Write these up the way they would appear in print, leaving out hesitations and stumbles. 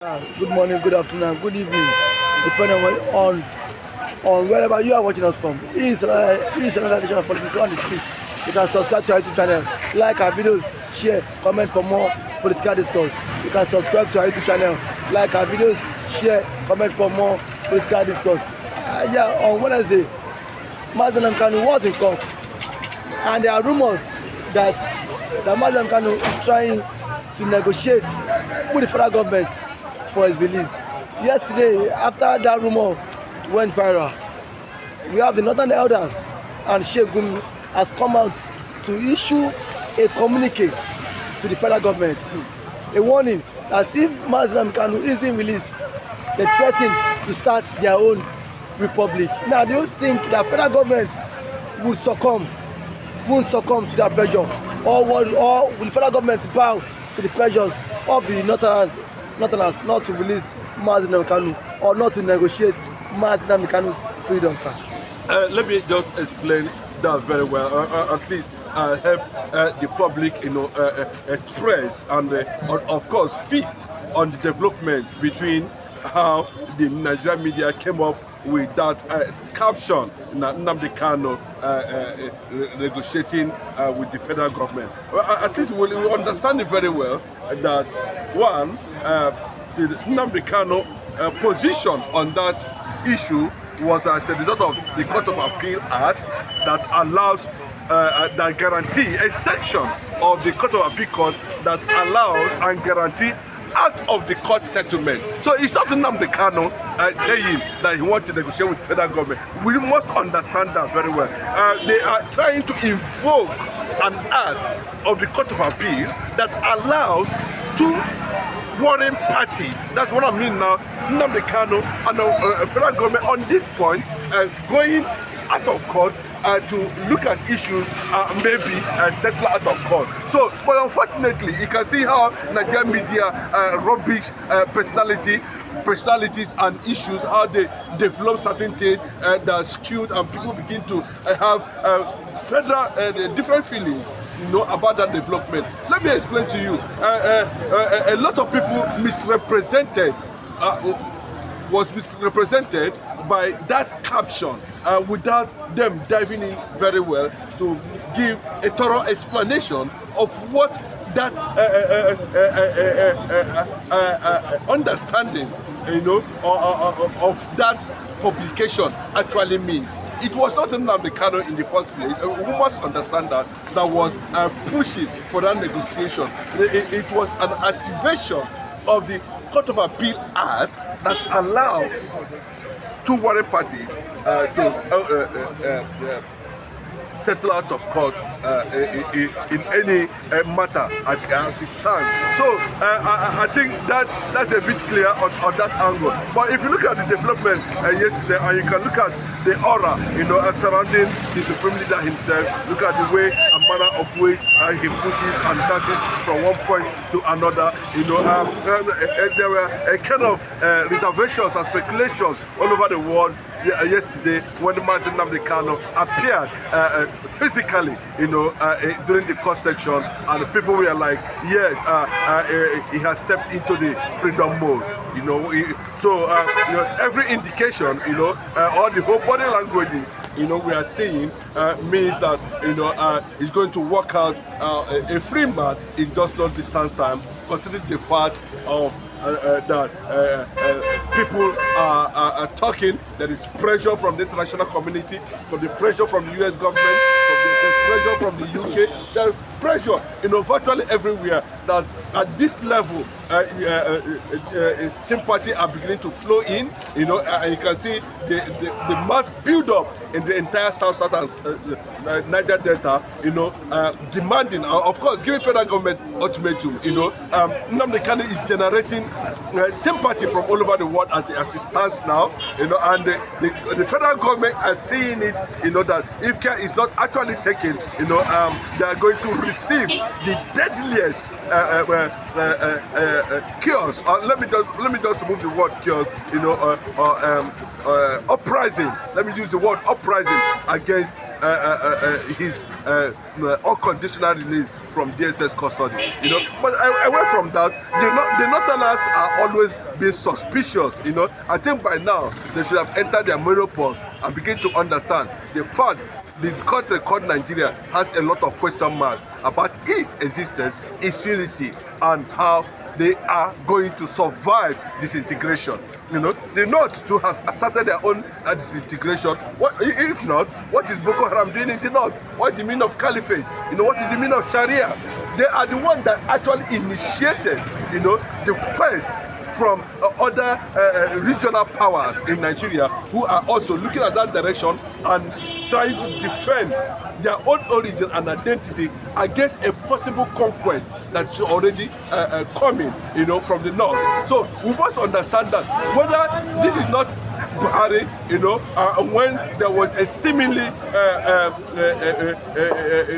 Good morning, good afternoon, good evening, depending on wherever you are watching us from. This is another edition of Politics on the Street. You can subscribe to our YouTube channel, like our videos, share, comment for more political discourse. You can subscribe to our YouTube channel, like our videos, share, comment for more political discourse. On Wednesday, Nnamdi Kanu was in court, and there are rumors that Nnamdi Kanu is trying to negotiate with the federal government for his release. Yesterday, after that rumor went viral, we have the Northern Elders and Sheik Gumi has come out to issue a communique to the federal government, a warning that if Nnamdi Kanu is being released, they threaten to start their own republic. Now, do you think that federal government won't succumb to that pressure, or will the federal government bow to the pressures of the Northerners not to release Nnamdi Kanu or not to negotiate Nnamdi Kanu's freedom, sir? Let me just explain that very well, at least help the public, express and, of course, feast on the development between how the Nigerian media came up with that caption, Nnamdi Kanu negotiating with the federal government. At least we understand it very well that one, the Nnamdi Kanu position on that issue was as a result of the Court of Appeal Act that allows, that guarantee a section of the Court of Appeal Court that allows and guarantee out of the court settlement. So it's not Nnamdi Kanu saying that he wants to negotiate with the federal government. We must understand that very well. They are trying to invoke an act of the Court of Appeal that allows two warring parties, that's what I mean now, Nnamdi Kanu and the federal government on this point going out of court to look at issues, maybe settle out of court. So, but unfortunately, you can see how Nigerian media rubbish personalities and issues, how they develop certain things that are skewed, and people begin to have different feelings, about that development. Let me explain to you. A lot of people was misrepresented by that caption without them diving in very well to give a thorough explanation of what that understanding, of that publication actually means. It was not Nnamdi Kanu in the first place. We must understand that was pushing for that negotiation. It was an activation of the Court of Appeal Act that allows two warring parties to settle out of court in any matter as it stands. So I think that's a bit clear on that angle. But if you look at the development yesterday, and you can look at the aura, surrounding the Supreme Leader himself, look at the way and manner of which he pushes and dashes from one point to another. There were a kind of reservations and speculations all over the world yesterday when Nnamdi Kanu appeared physically, during the court section, and people were like, yes, he has stepped into the freedom mode. So every indication, all the whole body languages, we are seeing means that he's going to work out a free man in just not distance time, considering the fact of that people are talking. There is pressure from the international community, from the pressure from the US government, there's pressure from the UK, there's pressure, virtually everywhere, that at this level, sympathy are beginning to flow in, and you can see the mass build up in the entire South and Niger Delta, demanding, of course, giving federal government ultimatum. Nnamdi Kanu is generating sympathy from all over the world as it stands now, and the federal government are seeing it, that if care is not actually taken, they are going to receive the deadliest chaos. Let me just remove the word chaos, uprising. Let me use the word uprising against his unconditional release. from DSS custody, you know. But away from that, the Northerners are always being suspicious, you know. I think by now they should have entered their menopause and begin to understand the fact the country called Nigeria has a lot of question marks about its existence, its unity, and how they are going to survive disintegration. You know, the North too has started their own disintegration. What, if not, what is Boko Haram doing in the North? What is the meaning of caliphate? You know, what is the meaning of Sharia? They are the ones that actually initiated, you know, the first from other regional powers in Nigeria who are also looking at that direction and trying to defend their own origin and identity against a possible conquest that's already coming, you know, from the north. So we must understand that whether this is not Buhari, you know, when there was a seemingly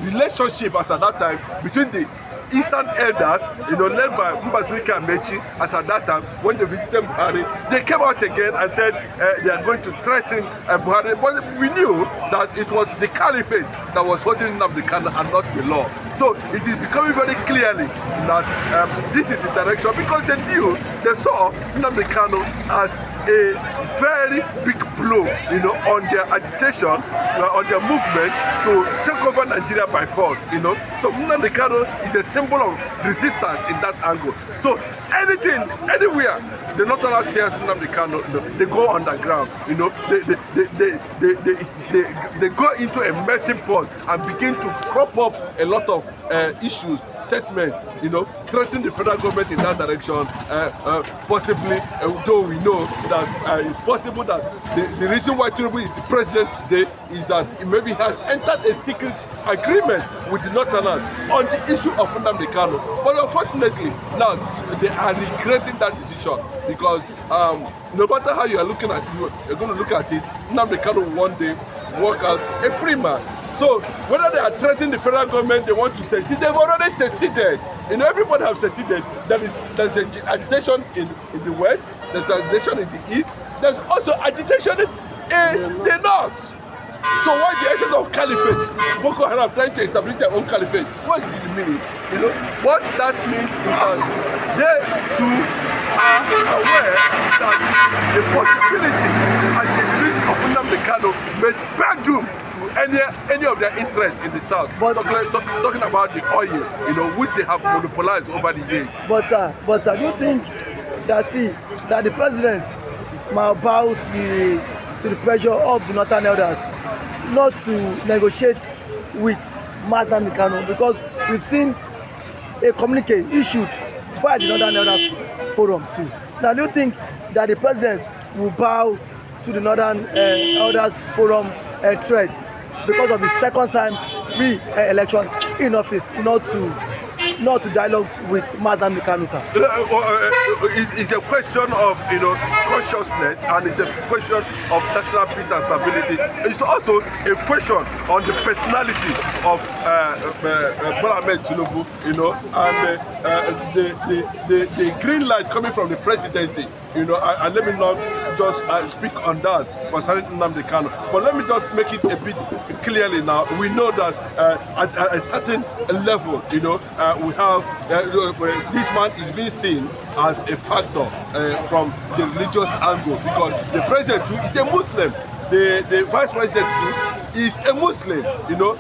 relationship as at that time between the Eastern elders, you know, led by Mbazulika Mechi, as at that time, when they visited Buhari, they came out again and said they are going to threaten Buhari. But we knew that it was the caliphate that was holding Nnamdi Kanu and not the law. So it is becoming very clearly that this is the direction, because they saw Nnamdi Kanu as a very big blow, you know, on their agitation, on their movement to take over Nigeria by force, you know. So Nnamdi Kanu is a symbol of resistance in that angle. So anything, anywhere, the Northerners hear Nnamdi Kanu, you know, they go underground, you know, they go into a melting pot and begin to crop up a lot of issues, statements, you know, threatening the federal government in that direction, possibly, though we know that it's possible that the reason why Tinubu is the president today is that he maybe has entered a secret agreement with the Northerners on the issue of Nnamdi Kanu. But unfortunately, now they are regretting that decision, because no matter how you are looking at it, you're going to look at it, Nnamdi Kanu will one day walk out a free man. So whether they are threatening the federal government, they want to secede, they've already seceded. You know, everybody has seceded. There's agitation in the west, there's agitation in the east, there's also agitation in the north. So why the essence of caliphate? Boko Haram trying to establish their own caliphate. What is the meaning? You know, what that means is that they too are aware that the possibility and the risk of Nnamdi Kanu may spare doom to any of their interests in the south. But talking about the oil, you know, which they have monopolized over the years. But do you think that the president might bow to the pressure of the Northern elders not to negotiate with Nnamdi Kanu, because we've seen a communique issued by the Northern Elders Forum too. Now, do you think that the president will bow to the Northern Elders Forum threat because of his second time re-election in office, not to dialogue with Nnamdi Kanu, sir? It's a question of, you know, consciousness, and it's a question of national peace and stability. It's also a question on the personality of Bola Ahmed Tinubu, you know, and the green light coming from the presidency, you know, and let me not just speak on that concerning Nnamdi Kanu, but let me just make it a bit clearly now. We know that at a certain level, you know, we have this man is being seen as a factor from the religious angle, because the president too is a Muslim. The vice president too is a Muslim. You know,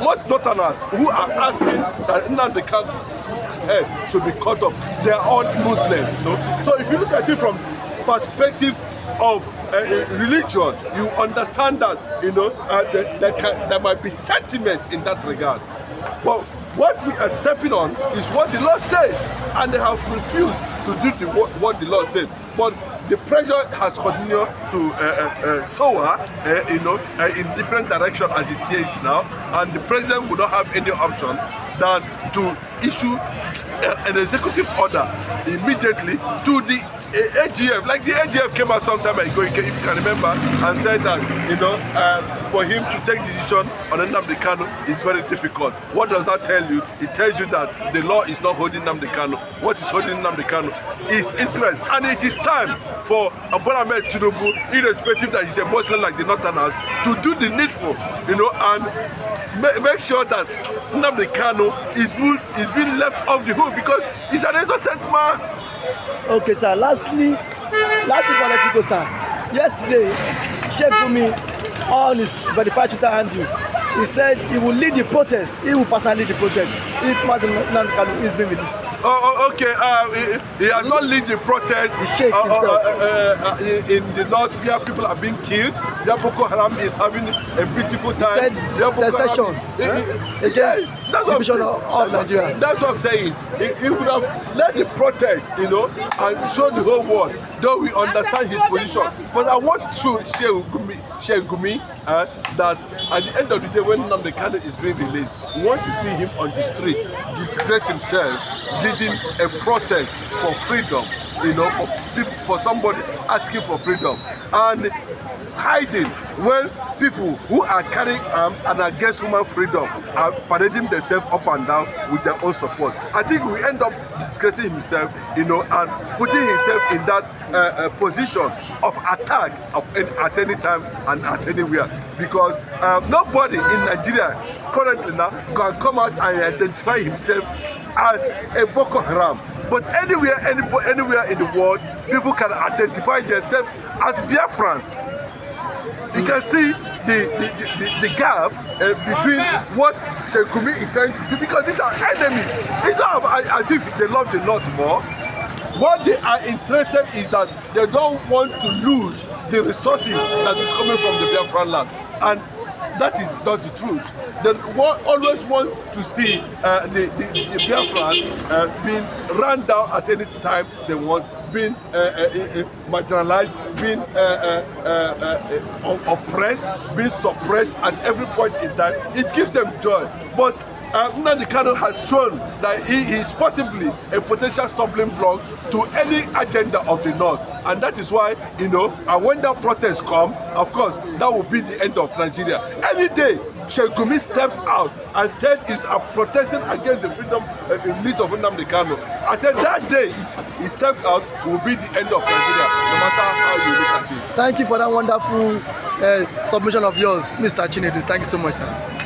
most Northerners who are asking that Nnamdi Kanu should be cut off, they are all Muslims. You know? So if you look at it from perspective of religion, you understand that, you know, there might be sentiment in that regard. But what we are stepping on is what the law says, and they have refused to do what the law said. But the pressure has continued to soar, you know, in different directions as it is now, and the president would not have any option than to issue an executive order immediately to the AGF. Like the AGF came out some time ago, if you can remember, and said that, you know, for him to take decision on Nnamdi Kanu is very difficult. What does that tell you? It tells you that the law is not holding Nnamdi Kanu. What is holding Nnamdi Kanu is interest, and it is time for Bola Ahmed Tinubu, irrespective that he's a Muslim like the Northerners, to do the needful, you know, and make sure that Nnamdi Kanu is being left off the hook because he's an innocent man. Okay, sir. Lastly, political, sir. Yesterday, Sheik Gumi on his verified Twitter handle, he said he will lead the protest. He will personally lead the protest if Nnamdi Kanu is being released. Oh, okay. He has not led the protest in the north where people are being killed. Where Boko Haram is having a beautiful time. He said secession against the division of Nigeria. That's what I'm saying. He would have led the protest, you know, and show the whole world, though we understand his position. But I want to Sheik Gumi that at the end of the day, when Nnamdi Kanu is being released, we want to see him on the street, disgrace himself, leading a protest for freedom, you know, for somebody asking for freedom, and hiding when people who are carrying arms and against human freedom are parading themselves up and down with their own support. I think we end up disgracing himself, you know, and putting himself in that position of attack at any time and at anywhere, because nobody in Nigeria currently now can come out and identify himself as a Boko Haram. But anywhere in the world, people can identify themselves as Biafrans. You can see the gap between what Sheik Gumi is trying to do, because these are enemies. It's not as if they love the North more. What they are interested is that they don't want to lose the resources that is coming from the Biafran land, and that is not the truth. They always want to see the Biafrans being run down at any time they want, being marginalized, being oppressed, being suppressed at every point in time. It gives them joy. But Nnamdi Kanu has shown that he is possibly a potential stumbling block to any agenda of the North. And that is why, you know, and when that protest comes, of course, that will be the end of Nigeria. Any day, Sheik Gumi steps out and said he's protesting against the freedom release of Nnamdi Kanu. I said that day he steps out will be the end of Nigeria, no matter how you look at it. Thank you for that wonderful submission of yours, Mr. Chinedu. Thank you so much, sir.